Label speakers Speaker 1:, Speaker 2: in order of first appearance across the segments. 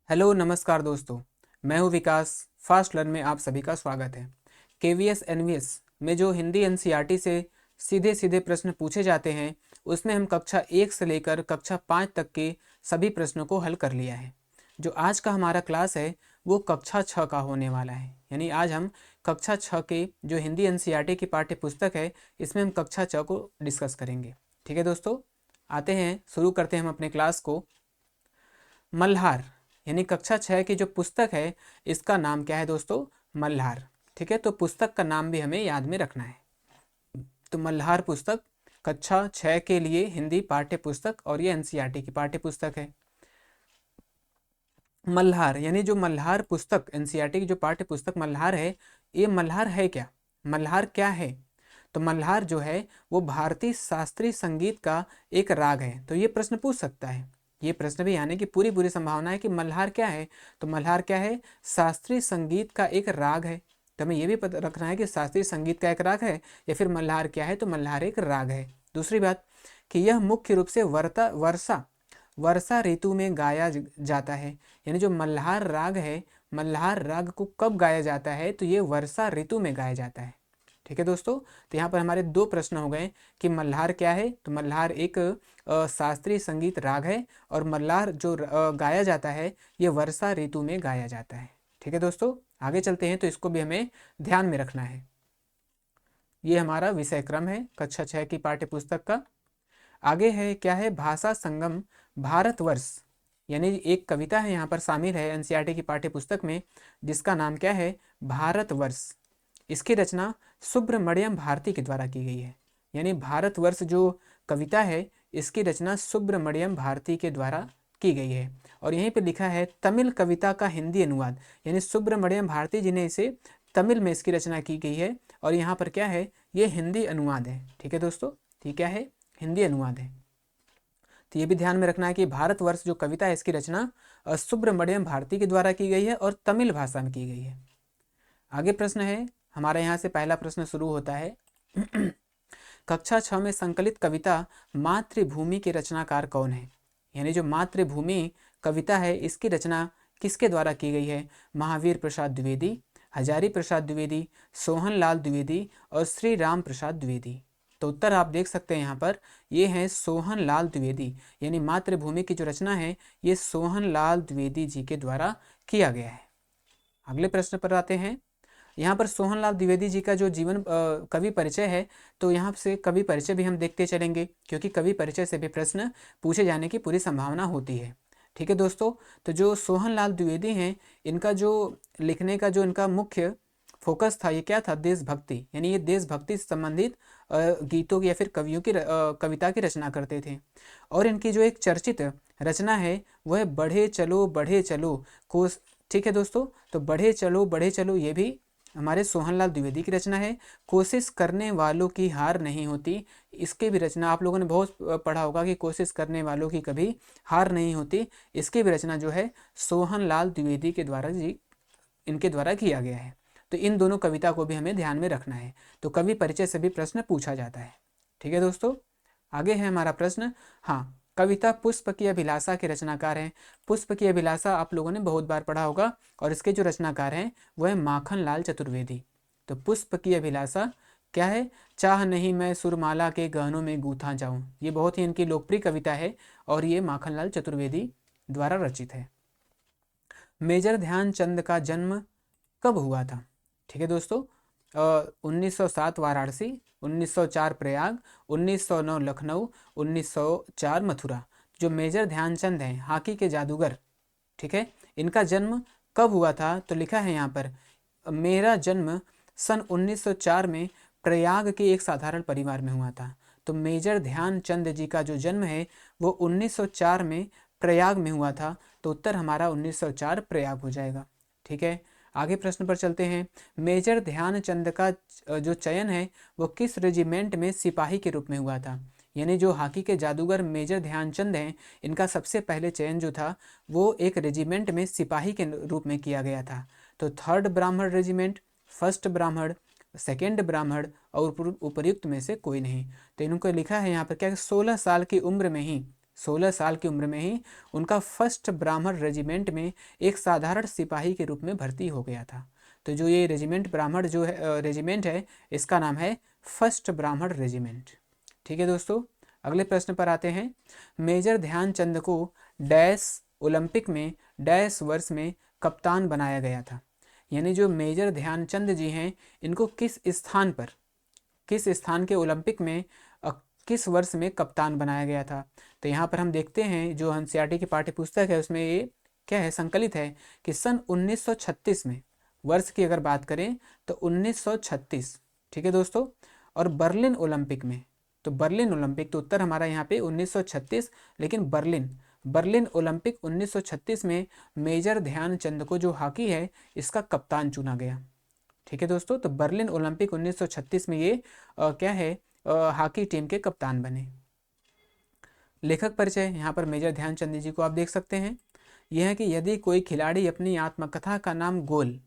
Speaker 1: Hello नमस्कार दोस्तों। मैं हूं विकास। फास्ट लर्न में आप सभी का स्वागत है। केवीएस एनवीएस में जो हिंदी एनसीईआरटी से सीधे सीधे प्रश्न पूछे जाते हैं उसमें हम कक्षा 1 से लेकर कक्षा 5 तक के सभी प्रश्नों को हल कर लिया है। जो आज का हमारा क्लास है वो कक्षा 6 का होने वाला है। यानी आज हम कक्षा 6 के जो हिंदी एनसीईआरटी की पाठ्य पुस्तक है इसमें हम कक्षा 6 को डिस्कस करेंगे। ठीक है दोस्तों, आते हैं, शुरू करते हैं हम अपने क्लास को। मल्हार यानी कक्षा 6 की जो पुस्तक है इसका नाम क्या है दोस्तों? मल्हार। ठीक है, तो पुस्तक का नाम भी हमें याद में रखना है। तो मल्हार पुस्तक कक्षा 6 के लिए हिंदी पाठ्य पुस्तक और ये एनसीईआरटी की पाठ्य पुस्तक है। मल्हार यानी जो मल्हार पुस्तक एनसीईआरटी की जो पाठ्य पुस्तक मल्हार है, ये मल्हार है क्या? मल्हार क्या है? तो मल्हार जो है वो भारतीय शास्त्रीय संगीत का एक राग है। तो ये प्रश्न पूछ सकता है, ये प्रश्न भी आने की पूरी पूरी संभावना है कि मल्हार क्या है। तो मल्हार क्या है? शास्त्रीय संगीत का एक राग है। तो हमें ये भी पता रखना है कि शास्त्रीय संगीत का एक राग है या फिर मल्हार क्या है। तो मल्हार एक राग है। दूसरी बात कि यह मुख्य रूप से वर्षा वर्षा ऋतु में गाया जाता है। यानी जो मल्हार राग है, मल्हार राग को कब गाया जाता है? तो ये वर्षा ऋतु में गाया जाता है। ठीक है दोस्तों, तो यहाँ पर हमारे दो प्रश्न हो गए कि मल्हार क्या है। तो मल्हार एक शास्त्रीय संगीत राग है और मल्हार जो गाया जाता है ये वर्षा ऋतु में गाया जाता है। ठीक है दोस्तों, आगे चलते हैं, तो इसको भी हमें ध्यान में रखना है। ये हमारा विषय क्रम है कक्षा 6 की पाठ्य पुस्तक का। आगे है क्या है? भाषा संगम भारतवर्ष। यानी एक कविता है यहाँ पर शामिल है एनसीईआरटी की पाठ्य पुस्तक में, जिसका नाम क्या है? भारतवर्ष। इसकी रचना सुब्रमण्यम भारती के द्वारा की गई है। यानी भारतवर्ष जो कविता है इसकी रचना सुब्रमण्यम भारती के द्वारा की गई है। और यहीं पे लिखा है तमिल कविता का हिंदी अनुवाद। यानी सुब्रमण्यम भारती जी ने इसे तमिल में इसकी रचना की गई है और यहाँ पर क्या है? ये हिंदी अनुवाद है। ठीक है दोस्तों, ठीक क्या है? हिंदी अनुवाद है। तो ये भी ध्यान में रखना है कि भारतवर्ष जो कविता है इसकी रचना सुब्रमण्यम भारती के द्वारा की गई है और तमिल भाषा में की गई है। आगे प्रश्न है हमारे यहाँ से, पहला प्रश्न शुरू होता है कक्षा 6 में संकलित कविता मातृभूमि के रचनाकार कौन है? यानी जो मातृभूमि कविता है इसकी रचना किसके द्वारा की गई है? महावीर प्रसाद द्विवेदी, हजारी प्रसाद द्विवेदी, सोहन लाल द्विवेदी और श्री राम प्रसाद द्विवेदी। तो उत्तर आप देख सकते हैं यहाँ पर, ये है सोहन लाल द्विवेदी। यानी मातृभूमि की जो रचना है ये सोहन लाल द्विवेदी जी के द्वारा किया गया है। अगले प्रश्न पर आते हैं। यहाँ पर सोहनलाल द्विवेदी जी का जो जीवन कवि परिचय है, तो यहाँ से कवि परिचय भी हम देखते चलेंगे क्योंकि कवि परिचय से भी प्रश्न पूछे जाने की पूरी संभावना होती है। ठीक है दोस्तों, तो जो सोहनलाल द्विवेदी हैं इनका जो लिखने का जो इनका मुख्य फोकस था ये क्या था? देशभक्ति। यानी ये देशभक्ति से संबंधित गीतों की या फिर कवियों की कविता की रचना करते थे। और इनकी जो एक चर्चित रचना है वह बढ़े चलो कोस। ठीक है दोस्तों, तो बढ़े चलो ये भी हमारे सोहनलाल द्विवेदी की रचना है। कोशिश करने वालों की हार नहीं होती, इसकी भी रचना आप लोगों ने बहुत पढ़ा होगा कि कोशिश करने वालों की कभी हार नहीं होती। इसकी भी रचना जो है सोहनलाल द्विवेदी के द्वारा इनके द्वारा किया गया है। तो इन दोनों कविता को भी हमें ध्यान में रखना है। तो कवि परिचय से भी प्रश्न पूछा जाता है। ठीक है दोस्तों, आगे है हमारा प्रश्न। हाँ, कविता पुष्प की अभिलाषा के रचनाकार हैं। पुष्प की अभिलाषा आप लोगों ने बहुत बार पढ़ा होगा और इसके जो रचनाकार हैं वह माखन लाल चतुर्वेदी। तो पुष्प की अभिलाषा क्या है? चाह नहीं मैं सुरमाला के गहनों में गूंथा जाऊं। ये बहुत ही इनकी लोकप्रिय कविता है और ये माखन लाल चतुर्वेदी द्वारा रचित है। मेजर ध्यानचंद का जन्म कब हुआ था? ठीक है दोस्तों, 1907 वाराणसी, 1904 प्रयाग, 1909 लखनऊ, 1904 मथुरा। जो मेजर ध्यानचंद हैं हॉकी के जादूगर, ठीक है, इनका जन्म कब हुआ था? तो लिखा है यहाँ पर, मेरा जन्म सन 1904 में प्रयाग के एक साधारण परिवार में हुआ था। तो मेजर ध्यानचंद जी का जो जन्म है वो 1904 में प्रयाग में हुआ था। तो उत्तर हमारा 1904 प्रयाग हो जाएगा। ठीक है, आगे प्रश्न पर चलते हैं। मेजर ध्यानचंद का जो चयन है वो किस रेजिमेंट में सिपाही के रूप में हुआ था? यानी जो हॉकी के जादूगर मेजर ध्यानचंद हैं इनका सबसे पहले चयन जो था वो एक रेजिमेंट में सिपाही के रूप में किया गया था। तो 3rd ब्राह्मण रेजिमेंट, 1st ब्राह्मण, 2nd ब्राह्मण और उपर्युक्त में से कोई नहीं। तो इनको लिखा है यहाँ पर क्या, 16 साल की उम्र में ही 16 साल की उम्र में ही उनका फर्स्ट ब्राह्मण रेजिमेंट में एक साधारण सिपाही के रूप में भर्ती हो गया था। तो जो ये रेजिमेंट ब्राह्मण जो है रेजिमेंट है, इसका नाम है फर्स्ट ब्राह्मण रेजिमेंट। ठीक है दोस्तों, अगले प्रश्न पर आते हैं। मेजर ध्यानचंद को डैश ओलंपिक में डैश वर्ष में कप्तान बनाया गया था। यानी जो मेजर ध्यानचंद जी हैं, इनको किस स्थान के ओलंपिक में किस वर्ष में कप्तान बनाया गया था। तो यहाँ पर हम देखते हैं जो एनसीईआरटी की पाठ्य पुस्तक है उसमें ये क्या है, संकलित है कि सन 1936 में, वर्ष की अगर बात करें तो 1936। ठीक है दोस्तों, और बर्लिन ओलंपिक में, तो बर्लिन ओलंपिक, तो उत्तर हमारा यहाँ पे 1936, लेकिन बर्लिन ओलंपिक 1936 में मेजर ध्यानचंद को जो हॉकी है इसका कप्तान चुना गया। ठीक है दोस्तों, तो बर्लिन ओलंपिक 1936 में ये क्या है, हॉकी टीम के कप्तान बने। लेखक परिचय, यहाँ पर मेजर ध्यानचंद जी को आप देख सकते हैं। यह है कि यदि कोई खिलाड़ी अपनी आत्मकथा का नाम गोल,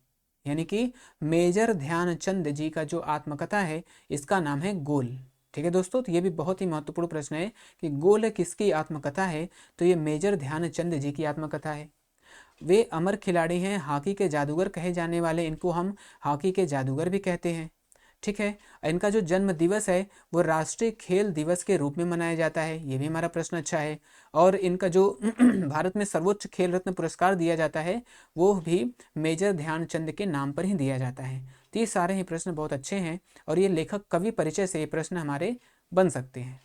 Speaker 1: यानी कि मेजर ध्यानचंद जी का जो आत्मकथा है इसका नाम है गोल। ठीक है दोस्तों, तो ये भी बहुत ही महत्वपूर्ण प्रश्न है कि गोल किसकी आत्मकथा है, तो ये मेजर ध्यानचंद जी की आत्मकथा है। वे अमर खिलाड़ी हैं, हॉकी के जादूगर कहे जाने वाले इनको हम हॉकी के जादूगर भी कहते हैं। ठीक है, इनका जो जन्म दिवस है वो राष्ट्रीय खेल दिवस के रूप में मनाया जाता है, ये भी हमारा प्रश्न अच्छा है। और इनका जो भारत में सर्वोच्च खेल रत्न पुरस्कार दिया जाता है वो भी मेजर ध्यानचंद के नाम पर ही दिया जाता है। तो ये सारे ही प्रश्न बहुत अच्छे हैं और ये लेखक कवि परिचय से ये प्रश्न हमारे बन सकते हैं।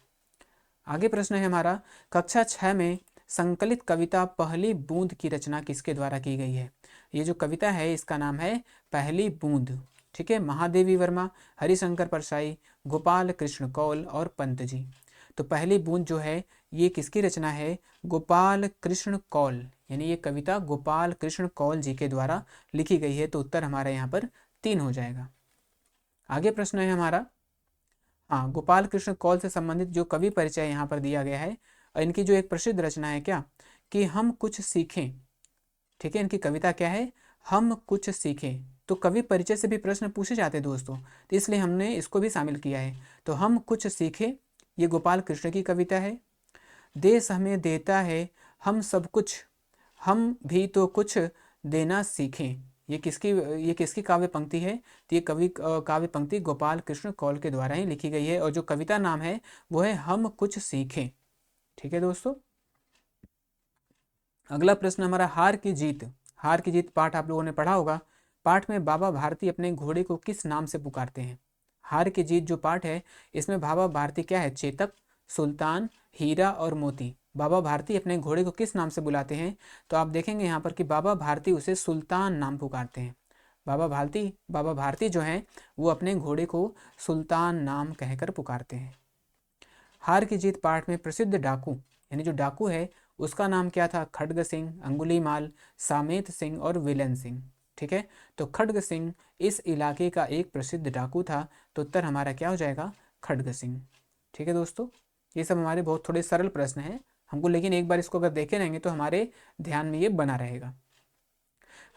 Speaker 1: आगे प्रश्न है हमारा, कक्षा 6 में संकलित कविता पहली बूंद की रचना किसके द्वारा की गई है। ये जो कविता है इसका नाम है पहली बूंद। ठीक है, महादेवी वर्मा, हरिशंकर परसाई, गोपाल कृष्ण कौल और पंत जी। तो पहली बूंद जो है ये किसकी रचना है, गोपाल कृष्ण कौल, यानी ये कविता गोपाल कृष्ण कौल जी के द्वारा लिखी गई है। तो उत्तर हमारा यहाँ पर 3 हो जाएगा। आगे प्रश्न है हमारा, हाँ, गोपाल कृष्ण कौल से संबंधित जो कवि परिचय यहाँ पर दिया गया है, इनकी जो एक प्रसिद्ध रचना है क्या, कि हम कुछ सीखें। ठीक है, इनकी कविता क्या है, हम कुछ सीखें। तो कवि परिचय से भी प्रश्न पूछे जाते हैं दोस्तों, तो इसलिए हमने इसको भी शामिल किया है। तो हम कुछ सीखें, ये गोपाल कृष्ण की कविता है। देश हमें देता है हम सब कुछ, हम भी तो कुछ देना सीखें, ये किसकी काव्य पंक्ति है, तो ये काव्य पंक्ति गोपाल कृष्ण कौल के द्वारा ही लिखी गई है और जो कविता नाम है वो है हम कुछ सीखें। ठीक है दोस्तों, अगला प्रश्न हमारा, हार की जीत पाठ आप लोगों ने पढ़ा होगा। पाठ में बाबा भारती अपने घोड़े को किस नाम से पुकारते हैं। हार की जीत जो पाठ है इसमें बाबा भारती क्या है, चेतक, सुल्तान, हीरा और मोती। बाबा भारती अपने घोड़े को किस नाम से बुलाते हैं, तो आप देखेंगे यहाँ पर कि बाबा भारती उसे सुल्तान नाम पुकारते हैं। बाबा भारती जो हैं वो अपने घोड़े को सुल्तान नाम कहकर पुकारते हैं। हार की जीत पाठ में प्रसिद्ध डाकू, यानी जो डाकू है उसका नाम क्या था, खड्ग सिंह, अंगुलीमाल, सामेत सिंह और विलन सिंह। ठीक है, तो खड्ग सिंह इस इलाके का एक प्रसिद्ध डाकू था। तो उत्तर हमारा क्या हो जाएगा, खड्ग सिंह। ठीक है दोस्तों, ये सब हमारे बहुत थोड़े सरल प्रश्न हैं हमको, लेकिन एक बार इसको अगर देखे रहेंगे तो हमारे ध्यान में ये बना रहेगा।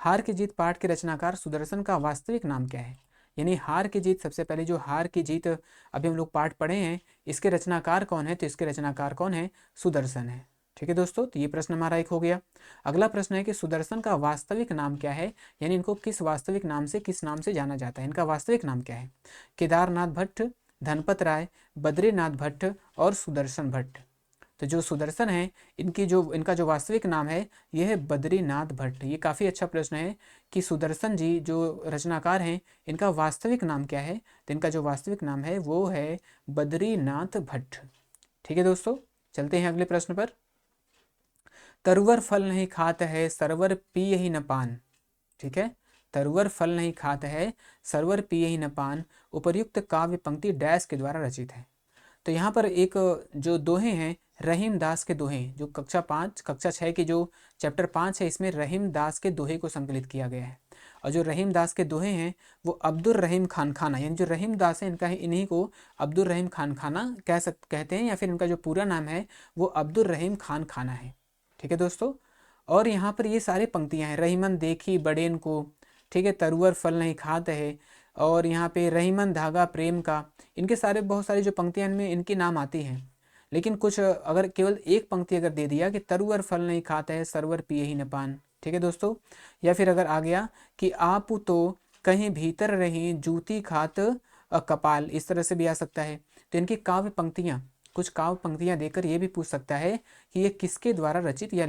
Speaker 1: हार की जीत पाठ के रचनाकार सुदर्शन का वास्तविक नाम क्या है। यानी हार की जीत, सबसे पहले जो हार की जीत अभी हम लोग पाठ पढ़े हैं, इसके रचनाकार कौन है, तो इसके रचनाकार कौन है, सुदर्शन है। ठीक है दोस्तों, तो ये प्रश्न हमारा एक हो गया। अगला प्रश्न है कि सुदर्शन का वास्तविक नाम क्या है, यानी इनको किस वास्तविक नाम से, किस नाम से जाना जाता है, इनका वास्तविक नाम क्या है। केदारनाथ भट्ट, धनपत राय, बद्रीनाथ भट्ट और सुदर्शन भट्ट। तो जो सुदर्शन है इनका जो वास्तविक नाम है यह है बद्रीनाथ भट्ट। ये काफ़ी अच्छा प्रश्न है कि सुदर्शन जी जो रचनाकार हैं इनका वास्तविक नाम क्या है, तो इनका जो वास्तविक नाम है वो है बद्रीनाथ भट्ट। ठीक है दोस्तों, चलते हैं अगले प्रश्न पर। तरुवर फल नहीं खात है सरवर पिए ही न पान। ठीक है, तरुवर फल नहीं खात है सरवर पिए ही न पान, उपर्युक्त काव्य पंक्ति डैश के द्वारा रचित है। तो यहाँ पर एक जो दोहे हैं रहीम दास के दोहे, जो कक्षा 6 की जो चैप्टर 5 है इसमें रहीम दास के दोहे को संकलित किया गया है। और जो रहीम दास के दोहे हैं वो अब्दुल रहीम खान खाना, यानी जो रहीम दास है इनका इन्हीं को अब्दुल रहीम खान खाना कहते हैं, या फिर इनका जो पूरा नाम है वो अब्दुल रहीम खान खाना है। ठीक है दोस्तों, और यहाँ पर ये सारी पंक्तियाँ हैं, रहीमन देखी बड़ेन को, ठीक है, तरुवर फल नहीं खात है, और यहाँ पे रहीमन धागा प्रेम का, इनके सारे बहुत सारी जो पंक्तियाँ इनमें इनके नाम आती हैं। लेकिन कुछ अगर केवल एक पंक्ति अगर दे दिया कि तरुअर फल नहीं खाता है सरवर पिए ही न पान, ठीक है दोस्तों, या फिर अगर आ गया कि आप तो कहीं भीतर रही जूती खात कपाल, इस तरह से भी आ सकता है। तो इनकी काव्य पंक्तियाँ, कुछ काव्य पंक्तियाँ देकर ये भी पूछ सकता है कि ये किसके द्वारा रचित या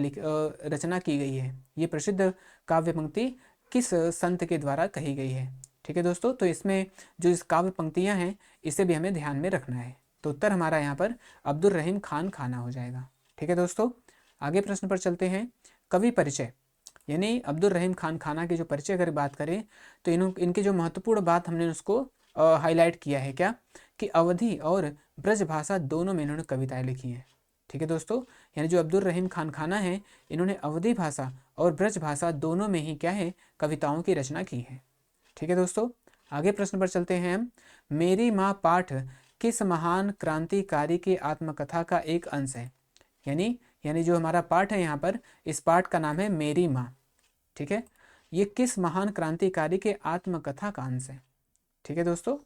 Speaker 1: रचना की गई है, ये प्रसिद्ध काव्य पंक्ति किस संत के द्वारा कही गई है। ठीक है दोस्तों, तो इसमें जो इस काव्य पंक्तियाँ हैं इसे भी हमें ध्यान में रखना है। तो उत्तर हमारा यहाँ पर अब्दुल रहीम खान खाना हो जाएगा। ठीक है दोस्तों, आगे प्रश्न पर चलते हैं। कवि परिचय, यानी अब्दुल रहीम खान खाना के जो परिचय अगर बात करें तो इनकी जो महत्वपूर्ण बात हमने उसको हाईलाइट किया है, क्या कि अवधी और ब्रज भाषा दोनों में इन्होंने कविताएं लिखी हैं। ठीक है दोस्तों, यानी जो अब्दुल रहीम खान खाना है इन्होंने अवधी भाषा और ब्रज भाषा दोनों में ही क्या है कविताओं की रचना की है। ठीक है दोस्तों, आगे प्रश्न पर चलते हैं हम। मेरी माँ पाठ किस महान क्रांतिकारी की आत्मकथा का एक अंश है, यानी जो हमारा पाठ है यहाँ पर, इस पाठ का नाम है मेरी माँ। ठीक है, ये किस महान क्रांतिकारी के आत्मकथा का अंश है। ठीक है दोस्तों,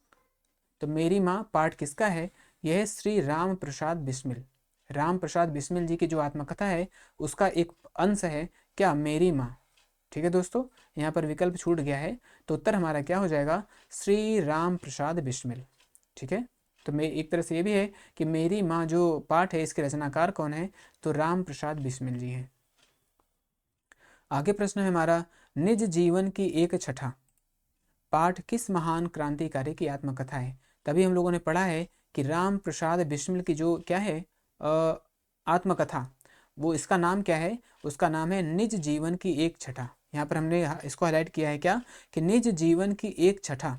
Speaker 1: तो मेरी माँ पाठ किसका है, यह है श्री राम प्रसाद बिस्मिल। राम प्रसाद बिस्मिल जी की जो आत्मकथा है उसका एक अंश है क्या, मेरी माँ। ठीक है दोस्तों, यहाँ पर विकल्प छूट गया है, तो उत्तर हमारा क्या हो जाएगा, श्री राम प्रसाद बिस्मिल। ठीक है, तो मैं एक तरह से ये भी है कि मेरी माँ जो पाठ है इसके रचनाकार कौन है, तो राम प्रसाद बिस्मिल जी हैं। आगे प्रश्न है हमारा, निज जीवन की एक छठा पाठ किस महान क्रांतिकारी की आत्मकथा है। तभी हम लोगों ने पढ़ा है कि राम प्रसाद बिस्मिल की जो क्या है आत्मकथा, वो इसका नाम क्या है, उसका नाम है निज जीवन की एक छठा। यहाँ पर हमने इसको हाईलाइट किया है क्या कि निज जीवन की एक छठा,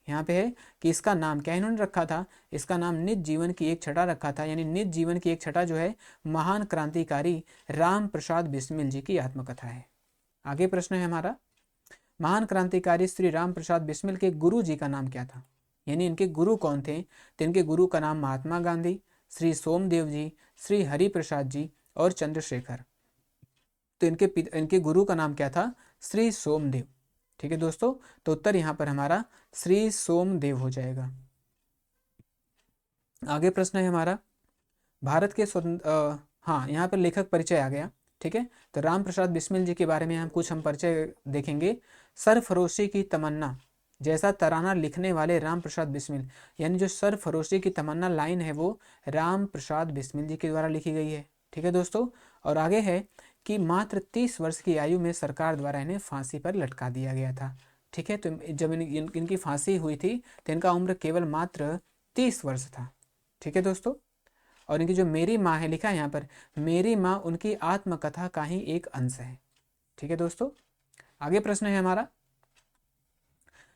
Speaker 1: यहाँ पे है कि इसका नाम क्या इन्होंने रखा था, इसका नाम निज जीवन की एक छठा रखा था, यानी निज जीवन की एक छठा जो है महान क्रांतिकारी राम प्रसाद बिस्मिल जी की आत्मकथा है। आगे प्रश्न है हमारा, महान क्रांतिकारी श्री राम प्रसाद बिस्मिल के गुरु जी का नाम क्या था, यानी इनके गुरु कौन थे। तो इनके गुरु का नाम महात्मा गांधी, श्री सोमदेव जी, श्री हरि प्रसाद जी और चंद्रशेखर। तो इनके गुरु का नाम क्या था, श्री सोमदेव। ठीक है दोस्तों, तो उत्तर यहाँ पर हमारा श्री सोमदेव हो जाएगा। आगे प्रश्न है हमारा, भारत के हाँ यहाँ पर लेखक परिचय आ गया। ठीक है, तो राम प्रसाद बिस्मिल जी के बारे में हम परिचय देखेंगे। सरफरोशी की तमन्ना जैसा तराना लिखने वाले राम प्रसाद बिस्मिल, यानी जो सरफरोशी की तमन्ना लाइन है वो राम प्रसाद बिस्मिल जी के द्वारा लिखी गई है। ठीक है दोस्तों, और आगे है कि मात्र 30 वर्ष की आयु में सरकार द्वारा इन्हें फांसी पर लटका दिया गया था। ठीक है, तो जब इनकी फांसी हुई थी तो इनका उम्र केवल मात्र 30 वर्ष था। ठीक है दोस्तों, और इनकी जो मेरी माँ है लिखा है यहाँ पर, मेरी माँ उनकी आत्मकथा का ही एक अंश है। ठीक है दोस्तों, आगे प्रश्न है हमारा,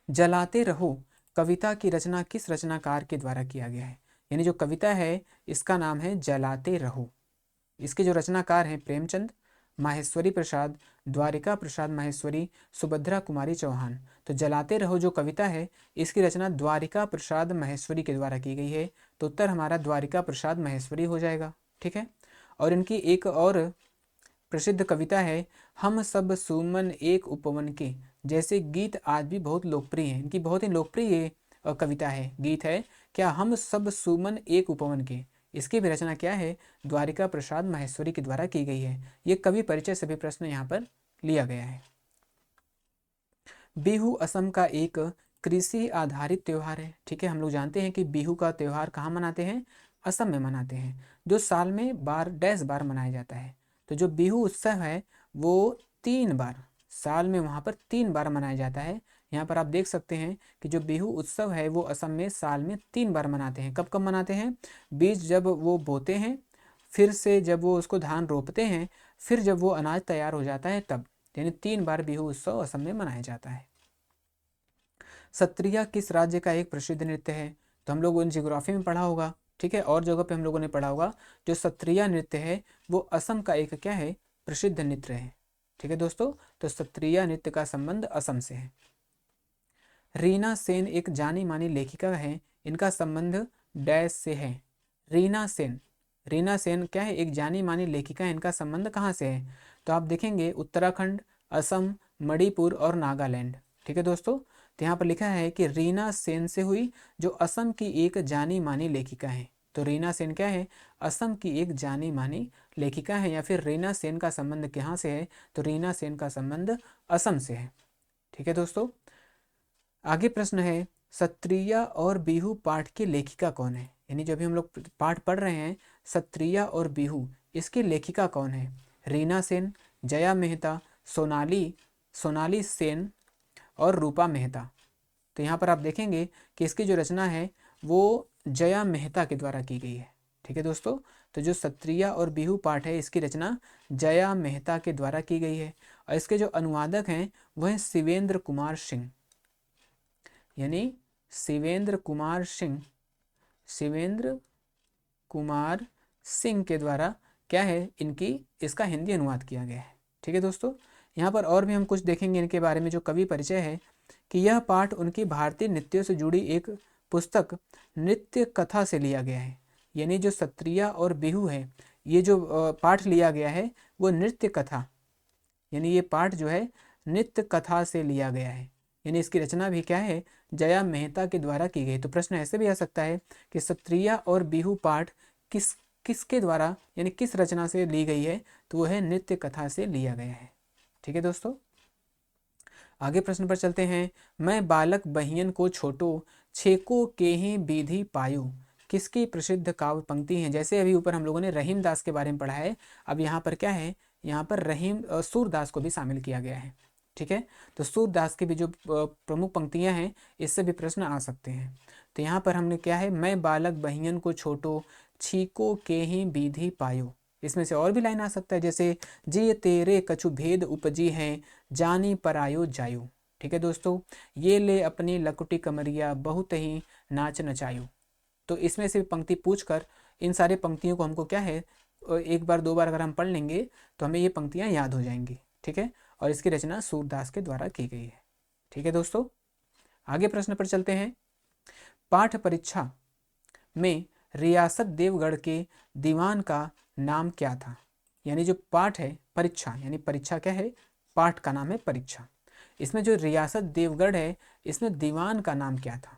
Speaker 1: जलाते रहो कविता की रचना किस रचनाकार के द्वारा किया गया है, यानी जो कविता है इसका नाम है जलाते रहो। इसके जो रचनाकार हैं प्रेमचंद, माहेश्वरी प्रसाद, द्वारिका प्रसाद माहेश्वरी, सुभद्रा कुमारी चौहान। तो जलाते रहो जो कविता है इसकी रचना द्वारिका प्रसाद माहेश्वरी के द्वारा की गई है, तो उत्तर हमारा द्वारिका प्रसाद माहेश्वरी हो जाएगा। ठीक है, और इनकी एक और प्रसिद्ध कविता है, हम सब सुमन एक उपवन के, जैसे गीत आज भी बहुत लोकप्रिय है। इनकी बहुत ही लोकप्रिय कविता है, गीत है क्या, हम सब सुमन एक उपवन के। इसकी भी रचना क्या है, द्वारिका प्रसाद माहेश्वरी के द्वारा की गई है। ये कवि परिचय से भी प्रश्न यहाँ पर लिया गया है। बिहू असम का एक कृषि आधारित त्यौहार है। ठीक है, हम लोग जानते हैं कि बिहू का त्यौहार कहाँ मनाते हैं, असम में मनाते हैं, जो साल में बार मनाया जाता है। तो जो बिहू उत्सव है वो 3 बार साल में वहाँ पर 3 बार मनाया जाता है। यहाँ पर आप देख सकते हैं कि जो बिहू उत्सव है वो असम में साल में 3 बार मनाते हैं। कब कब मनाते हैं, बीज जब वो बोते हैं, फिर से जब वो उसको धान रोपते हैं, फिर जब वो अनाज तैयार हो जाता है तब, यानी 3 बार बिहू उत्सव असम में मनाया जाता है। सत्रिया किस राज्य का एक प्रसिद्ध नृत्य है, तो हम लोग उन जियोग्राफी में पढ़ा होगा। ठीक है, और जगह पे हम लोगों ने पढ़ा होगा, जो सत्रिया नृत्य है वो असम का एक क्या है, प्रसिद्ध नृत्य है। ठीक है दोस्तों, तो सत्रिया नृत्य का संबंध असम से है। रीना सेन एक जानी मानी लेखिका है, इनका संबंध डैश से है। रीना सेन क्या है, एक जानी मानी लेखिका है, इनका संबंध कहाँ से है, तो आप देखेंगे उत्तराखंड, असम, मणिपुर और नागालैंड। ठीक है दोस्तों, तो यहाँ पर लिखा है कि रीना सेन से हुई, जो असम की एक जानी मानी लेखिका है। तो रीना सेन क्या है, असम की एक जानी मानी लेखिका है, या फिर रीना सेन का संबंध कहाँ से है, तो रीना सेन का संबंध असम से है। ठीक है दोस्तों, आगे प्रश्न है सत्रिया और बिहू पाठ की लेखिका कौन है, यानी जो अभी हम लोग पाठ पढ़ रहे हैं सत्रिया और बिहू, इसकी लेखिका कौन है, रीना सेन, जया मेहता, सोनाली सोनाली सेन और रूपा मेहता। तो यहाँ पर आप देखेंगे कि इसकी जो रचना है वो जया मेहता के द्वारा की गई है। ठीक है दोस्तों, तो जो सत्रिया और बिहू पाठ है इसकी रचना जया मेहता के द्वारा की गई है, और इसके जो अनुवादक हैं वह हैं शिवेंद्र कुमार सिंह, यानी शिवेंद्र कुमार सिंह, शिवेंद्र कुमार सिंह के द्वारा क्या है, इनकी इसका हिंदी अनुवाद किया गया है। ठीक है दोस्तों, यहाँ पर और भी हम कुछ देखेंगे इनके बारे में। जो कवि परिचय है कि यह पाठ उनकी भारतीय नृत्यों से जुड़ी एक पुस्तक नृत्य कथा से लिया गया है, यानी जो सत्रिया और बिहू है ये जो पाठ लिया गया है वो नृत्य कथा, यानी ये पाठ जो है नृत्य कथा से लिया गया है, यानी इसकी रचना भी क्या है, जया मेहता के द्वारा की गई। तो प्रश्न ऐसे भी आ सकता है कि सत्रिया और बिहू पाठ किसके द्वारा यानी किस रचना से ली गई है, तो वो है नृत्य कथा से लिया गया है। ठीक है दोस्तों, आगे प्रश्न पर चलते हैं। मैं बालक बहियन को छोटो छेको के ही विधि पायो, किसकी प्रसिद्ध काव्य पंक्ति है। जैसे अभी ऊपर हम लोगों ने रहीम दास के बारे में पढ़ा है, अब यहाँ पर क्या है, यहाँ पर सूरदास को भी शामिल किया गया है। ठीक है, तो सूरदास की भी जो प्रमुख पंक्तियाँ हैं इससे भी प्रश्न आ सकते हैं। तो यहाँ पर हमने क्या है, मैं बालक बहियन को छोटो छीको के ही विधि पायो, इसमें से और भी लाइन आ सकता है, जैसे जी तेरे कछु भेद उपजी हैं जानी परायो जायो। ठीक है दोस्तों, ये ले अपनी लकुटी कमरिया बहुत ही नाच नचायो। तो इसमें से पंक्ति पूछकर इन सारे पंक्तियों को हमको क्या है, एक बार दो बार अगर हम पढ़ लेंगे तो हमें ये पंक्तियाँ याद हो जाएंगी। ठीक है, और इसकी रचना सूरदास के द्वारा की गई है। ठीक है दोस्तों, आगे प्रश्न पर चलते हैं। पाठ परीक्षा में रियासत देवगढ़ के दीवान का नाम क्या था, यानी जो पाठ है परीक्षा, यानी परीक्षा क्या है, पाठ का नाम है परीक्षा, इसमें जो रियासत देवगढ़ है इसमें दीवान का नाम क्या था।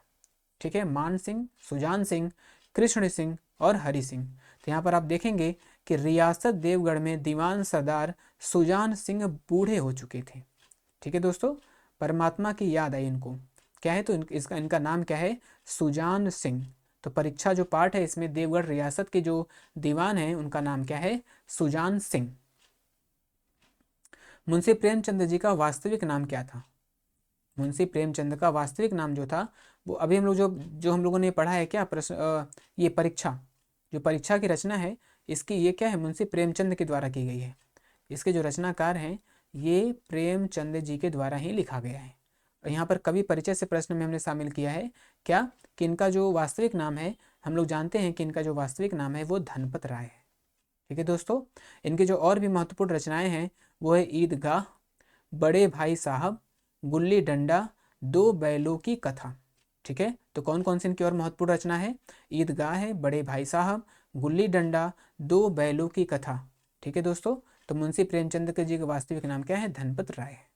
Speaker 1: ठीक है, मान सिंह, सुजान सिंह, कृष्ण सिंह और हरि सिंह। तो यहाँ पर आप देखेंगे कि रियासत देवगढ़ में दीवान सरदार सुजान सिंह बूढ़े हो चुके थे। ठीक है दोस्तों, परमात्मा की याद आई इनको, क्या है, तो इनका नाम क्या है, सुजान सिंह। तो परीक्षा जो पाठ है इसमें देवगढ़ रियासत के जो दीवान हैं उनका नाम क्या है, सुजान सिंह। मुंशी प्रेमचंद जी का वास्तविक नाम क्या था, मुंशी प्रेमचंद का वास्तविक नाम जो था वो अभी हम लोग जो हम लोगों ने पढ़ा है क्या प्रश्न, ये परीक्षा, जो परीक्षा की रचना है इसकी ये क्या है, मुंशी प्रेमचंद के द्वारा की गई है। इसके जो रचनाकार हैं ये प्रेमचंद जी के द्वारा ही लिखा गया है। और यहाँ पर कवि परिचय से प्रश्न में हमने शामिल किया है क्या, कि इनका जो वास्तविक नाम है, हम लोग जानते हैं कि इनका जो वास्तविक नाम है वो धनपत राय है। ठीक है दोस्तों, इनकी जो और भी महत्वपूर्ण रचनाएं हैं वो है ईदगाह, बड़े भाई साहब, गुल्ली डंडा, दो बैलों की कथा। ठीक है, तो कौन कौन सी इनकी और महत्वपूर्ण रचना है, ईदगाह है, बड़े भाई साहब, गुल्ली डंडा, दो बैलों की कथा। ठीक है दोस्तों, तो मुंशी प्रेमचंद के जी का वास्तविक नाम क्या है, धनपत राय है।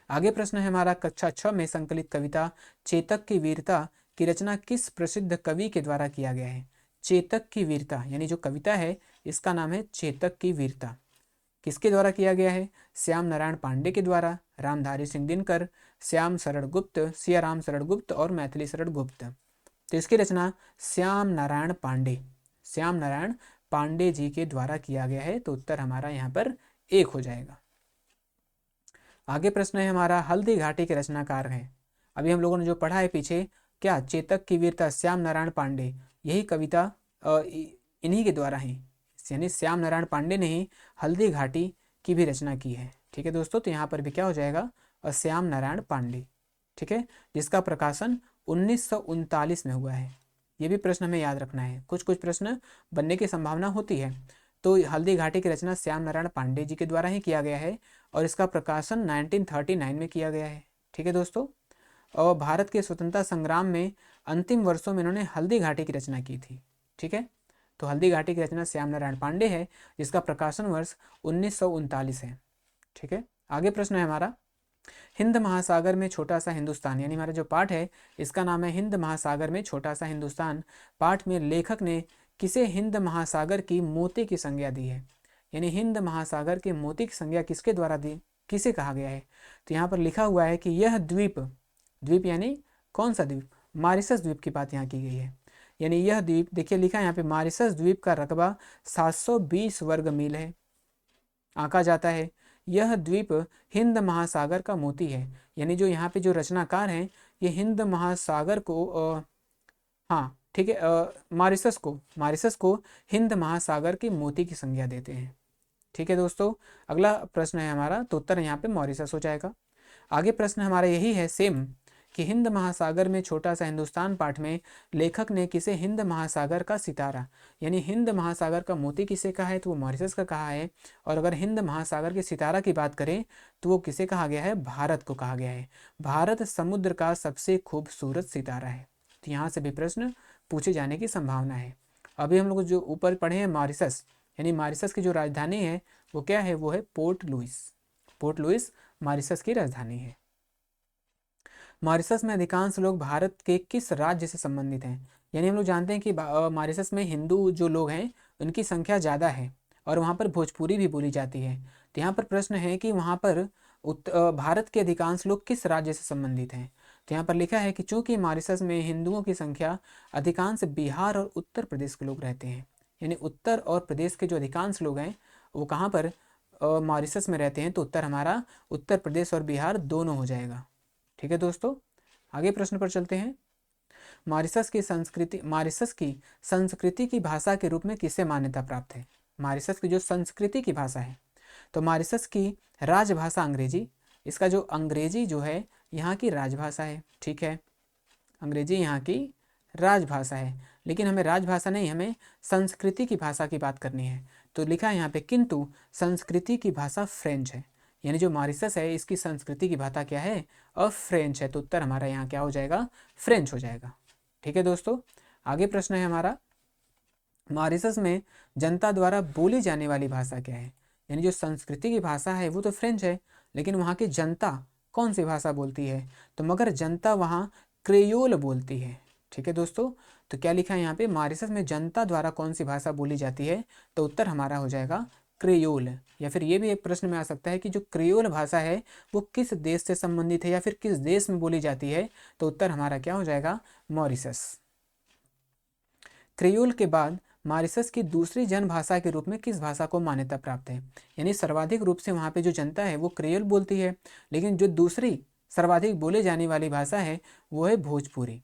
Speaker 1: आगे प्रश्न है हमारा, कक्षा 6 में संकलित कविता चेतक की वीरता की रचना किस प्रसिद्ध कवि के द्वारा किया गया है। चेतक की वीरता यानी जो कविता है इसका नाम है चेतक की वीरता, किसके द्वारा किया गया है, श्याम नारायण पांडे के द्वारा, रामधारी सिंह दिनकर, श्याम शरण गुप्त, सिया राम शरण गुप्त और मैथिली शरण गुप्त। तो इसकी रचना श्याम नारायण पांडे जी के द्वारा किया गया है। तो उत्तर हमारा यहाँ पर 1 हो जाएगा। आगे प्रश्न है हमारा, हल्दी घाटी के रचनाकार हैं। अभी हम लोगों ने जो पढ़ा है पीछे, क्या चेतक की वीरता श्याम नारायण पांडे, यही कविता इन्हीं के द्वारा है, यानी श्याम नारायण पांडे ने ही हल्दी घाटी की भी रचना की है। ठीक है दोस्तों, तो यहाँ पर भी क्या हो जाएगा, श्याम नारायण पांडे। ठीक है, जिसका प्रकाशन 1939 में हुआ है। ये भी प्रश्न हमें याद रखना है, कुछ कुछ प्रश्न बनने की संभावना होती है। तो हल्दी घाटी की रचना श्याम नारायण पांडे जी के द्वारा ही किया गया है और इसका प्रकाशन 1939 में किया गया है। ठीक है दोस्तों, और भारत के स्वतंत्रता संग्राम में अंतिम वर्षों में इन्होंने हल्दी घाटी की रचना की थी। ठीक है, तो हल्दी घाटी की रचना श्याम नारायण पांडे है जिसका प्रकाशन वर्ष 1939 है। ठीक है, आगे प्रश्न है हमारा, हिंद महासागर में छोटा सा हिंदुस्तान, यानी हमारा जो पाठ है इसका नाम है हिंद महासागर में छोटा सा हिंदुस्तान। पाठ में लेखक ने किसे हिंद महासागर की मोती की संज्ञा दी है, यानी हिंद महासागर के मोती की संज्ञा किसके द्वारा दी, किसे कहा गया है। तो यहाँ पर लिखा हुआ है कि यह द्वीप, द्वीप यानी कौन सा द्वीप, मॉरिशस द्वीप की बात यहाँ की गई है। यानी यह द्वीप, देखिए लिखा है यहाँ पे, मॉरिशस द्वीप का रकबा 720 वर्ग मील है, आंका जाता है। यह द्वीप हिंद महासागर का मोती है, यानी जो यहाँ पे जो रचनाकार हैं ये हिंद महासागर को हाँ ठीक है, मॉरिशस को हिंद महासागर के मोती की संज्ञा देते हैं। ठीक है दोस्तों, अगला प्रश्न है हमारा, तो उत्तर यहाँ पे मॉरिशस हो जाएगा। आगे प्रश्न हमारा यही है सेम, कि हिंद महासागर में छोटा सा हिंदुस्तान पाठ में लेखक ने किसे हिंद महासागर का सितारा, यानी हिंद महासागर का मोती किसे कहा है, तो वो मॉरिशस का कहा है। और अगर हिंद महासागर के सितारा की बात करें तो वो किसे कहा गया है, भारत को कहा गया है। भारत समुद्र का सबसे खूबसूरत सितारा है। तो यहाँ से भी प्रश्न पूछे जाने की संभावना है। अभी हम लोग जो ऊपर पढ़े हैं मॉरिशस, यानी मॉरिशस की जो राजधानी है वो क्या है, वो है Port Louis. Port Louis Mauritius की राजधानी है। मॉरिशस में अधिकांश लोग भारत के किस राज्य से संबंधित हैं, यानी हम लोग जानते हैं कि मॉरिशस में हिंदू जो लोग हैं उनकी संख्या ज़्यादा है और वहाँ पर भोजपुरी भी बोली जाती है। तो यहाँ पर प्रश्न है कि वहाँ पर भारत के अधिकांश लोग किस राज्य से संबंधित हैं। तो यहाँ पर लिखा है कि चूंकि मॉरिशस में हिंदुओं की संख्या अधिकांश बिहार और उत्तर प्रदेश के लोग रहते हैं, यानी उत्तर और प्रदेश के जो अधिकांश लोग हैं वो कहाँ पर मॉरिशस में रहते हैं, तो उत्तर हमारा उत्तर प्रदेश और बिहार दोनों हो जाएगा। ठीक है दोस्तों, आगे प्रश्न पर चलते हैं। मॉरिशस की संस्कृति की भाषा के रूप में किसे मान्यता प्राप्त है। मॉरिशस की जो संस्कृति की भाषा है, तो मॉरिशस की राजभाषा अंग्रेजी, इसका जो अंग्रेजी जो है यहाँ की राजभाषा है। ठीक है, अंग्रेजी यहाँ की राजभाषा है, लेकिन हमें राजभाषा नहीं, हमें संस्कृति की भाषा की बात करनी है। तो लिखा है यहाँ पे, किंतु संस्कृति की भाषा फ्रेंच है, यानी जो मॉरिशस है इसकी संस्कृति की भाषा क्या है, फ्रेंच है। तो उत्तर हमारा यहाँ क्या हो जाएगा, फ्रेंच हो जाएगा। ठीक है दोस्तों, आगे प्रश्न है हमारा, मॉरिशस में जनता द्वारा बोली जाने वाली भाषा क्या है, यानी जो संस्कृति की भाषा है वो तो फ्रेंच है, लेकिन वहाँ की जनता कौन सी भाषा बोलती है, तो मगर जनता वहाँ क्रेयोल बोलती है। ठीक है दोस्तों, तो क्या लिखा है यहाँ पे, मॉरिशस में जनता द्वारा कौन सी भाषा बोली जाती है, तो उत्तर हमारा हो जाएगा क्रेयोल। या फिर ये भी एक प्रश्न में आ सकता है कि जो क्रेयोल भाषा है वो किस देश से संबंधित है या फिर किस देश में बोली जाती है, तो उत्तर हमारा क्या हो जाएगा, मॉरिशस। क्रेयोल के बाद मॉरिशस की दूसरी जनभाषा के रूप में किस भाषा को मान्यता प्राप्त है, यानी सर्वाधिक रूप से वहाँ पे जो जनता है वो क्रेयोल बोलती है, लेकिन जो दूसरी सर्वाधिक बोले जाने वाली भाषा है वो है भोजपुरी।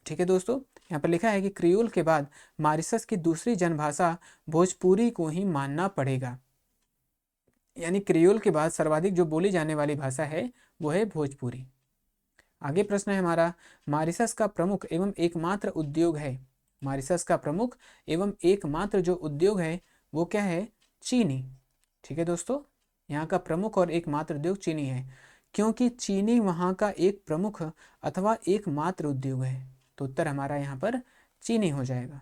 Speaker 1: ठीक है दोस्तों, यहाँ पर लिखा है कि क्रियोल के बाद मॉरिशस की दूसरी जनभाषा भोजपुरी को ही मानना पड़ेगा, यानी क्रियोल के बाद सर्वाधिक जो बोली जाने वाली भाषा है वो है भोजपुरी। आगे प्रश्न है हमारा, मॉरिशस का प्रमुख एवं एकमात्र उद्योग है, मॉरिशस का प्रमुख एवं एकमात्र जो उद्योग है वो क्या है, चीनी। ठीक है दोस्तों, यहाँ का प्रमुख और एकमात्र उद्योग चीनी है, क्योंकि चीनी वहाँ का एक प्रमुख अथवा एकमात्र उद्योग है। तो उत्तर हमारा यहाँ पर चीनी हो जाएगा।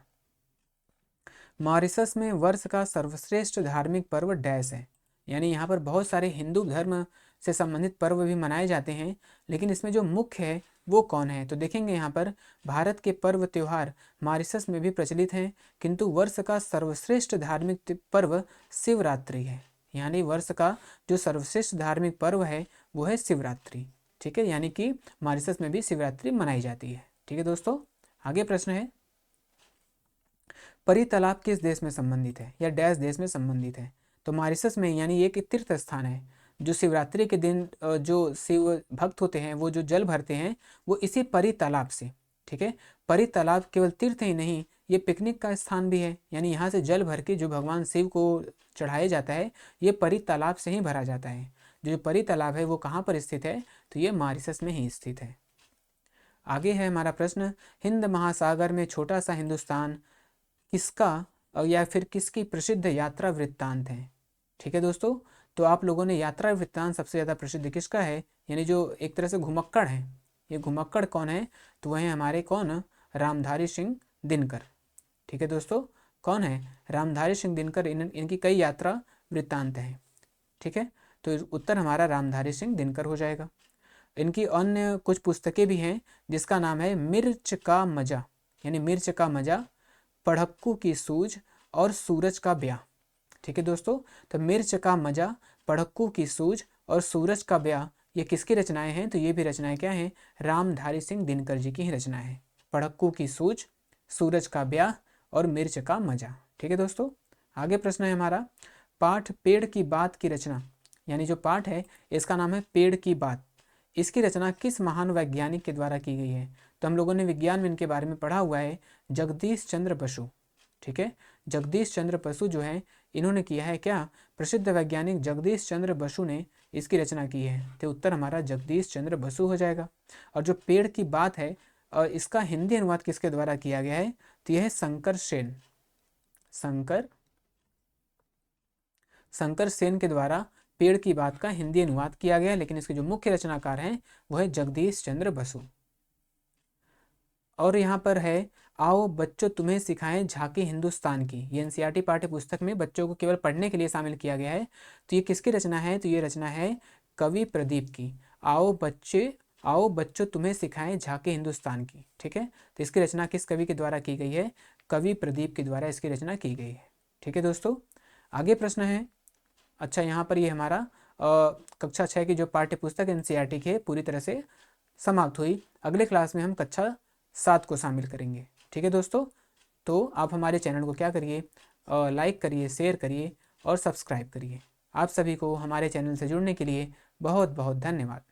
Speaker 1: मॉरिशस में वर्ष का सर्वश्रेष्ठ धार्मिक पर्व डैश है, यानी यहाँ पर बहुत सारे हिंदू धर्म से संबंधित पर्व भी मनाए जाते हैं, लेकिन इसमें जो मुख्य है वो कौन है, तो देखेंगे यहाँ पर भारत के पर्व त्योहार मॉरिशस में भी प्रचलित हैं, किंतु वर्ष का सर्वश्रेष्ठ धार्मिक पर्व शिवरात्रि है, यानी वर्ष का जो सर्वश्रेष्ठ धार्मिक पर्व है वो है शिवरात्रि। ठीक है, यानी कि मॉरिशस में भी शिवरात्रि मनाई जाती है। ठीक है दोस्तों, आगे प्रश्न है, परी तालाब किस देश में संबंधित है या डैश देश में संबंधित है, तो मॉरिशस में, यानी एक तीर्थ स्थान है जो शिवरात्रि के दिन जो शिव भक्त होते हैं वो जो जल भरते हैं वो इसी परी तालाब से। ठीक है, परी तालाब केवल तीर्थ ही नहीं, ये पिकनिक का स्थान भी है, यानी यहाँ से जल भर के जो भगवान शिव को चढ़ाया जाता है ये परी तालाब से ही भरा जाता है। जो परी तालाब है वो कहाँ पर स्थित है, तो ये मॉरिशस में ही स्थित है। आगे है हमारा प्रश्न, हिंद महासागर में छोटा सा हिंदुस्तान किसका या फिर किसकी प्रसिद्ध यात्रा वृत्तांत है। ठीक है दोस्तों, तो आप लोगों ने यात्रा वृत्तांत सबसे ज़्यादा प्रसिद्ध किसका है, यानी जो एक तरह से घुमक्कड़ है, ये घुमक्कड़ कौन है, तो वह है हमारे कौन, रामधारी सिंह दिनकर। ठीक है दोस्तों, कौन है, रामधारी सिंह दिनकर, इनकी कई यात्रा वृत्तांत हैं। ठीक है, तो उत्तर हमारा रामधारी सिंह दिनकर हो जाएगा। इनकी अन्य कुछ पुस्तकें भी हैं जिसका नाम है मिर्च का मजा, यानी मिर्च का मजा, पढ़क्कू की सूझ और सूरज का ब्याह। ठीक है दोस्तों, तो मिर्च का मजा, पढ़क्कू की सूझ और सूरज का ब्याह ये किसकी रचनाएं हैं? तो ये भी रचनाएं क्या हैं? रामधारी सिंह दिनकर जी की ही रचनाएं हैं। पढ़क्कू की सूझ, सूरज का ब्याह और मिर्च का मजा। ठीक है दोस्तों, आगे प्रश्न है हमारा, पाठ पेड़ की बात की रचना, यानी जो पाठ है इसका नाम है पेड़ की बात, इसकी रचना किस महान वैज्ञानिक के द्वारा की गई है? तो हम लोगों ने विज्ञान में इनके बारे में पढ़ा हुआ है, जगदीश चंद्र बसु। ठीक है, जगदीश चंद्र बसु जो है इन्होंने किया है क्या? प्रसिद्ध वैज्ञानिक जगदीश चंद्र बसु ने इसकी रचना की है। तो उत्तर हमारा जगदीश चंद्र बसु हो जाएगा। और जो पेड़ की बात है और इसका हिंदी अनुवाद किसके द्वारा किया गया है? तो यह है शंकर सेन। शंकर सेन के द्वारा पेड़ की बात का हिंदी अनुवाद किया गया, लेकिन इसके जो मुख्य रचनाकार हैं वो है जगदीश चंद्र बसु। और यहाँ पर है, आओ बच्चों तुम्हें सिखाएं झांकी हिंदुस्तान की, ये एनसीईआरटी पाठ्य पुस्तक में बच्चों को केवल पढ़ने के लिए शामिल किया गया है। तो ये किसकी रचना है? तो ये रचना है कवि प्रदीप की। आओ बच्चों तुम्हें सिखाएं झांकी हिंदुस्तान की। ठीक है, तो इसकी रचना किस कवि के द्वारा की गई है? कवि प्रदीप के द्वारा इसकी रचना की गई है। ठीक है दोस्तों, आगे प्रश्न है, अच्छा यहाँ पर ये हमारा कक्षा 6 की जो पाठ्य पुस्तक एनसीईआरटी की है पूरी तरह से समाप्त हुई। अगले क्लास में हम कक्षा 7 को शामिल करेंगे। ठीक है दोस्तों, तो आप हमारे चैनल को क्या करिए, लाइक करिए, शेयर करिए और सब्सक्राइब करिए। आप सभी को हमारे चैनल से जुड़ने के लिए बहुत बहुत धन्यवाद।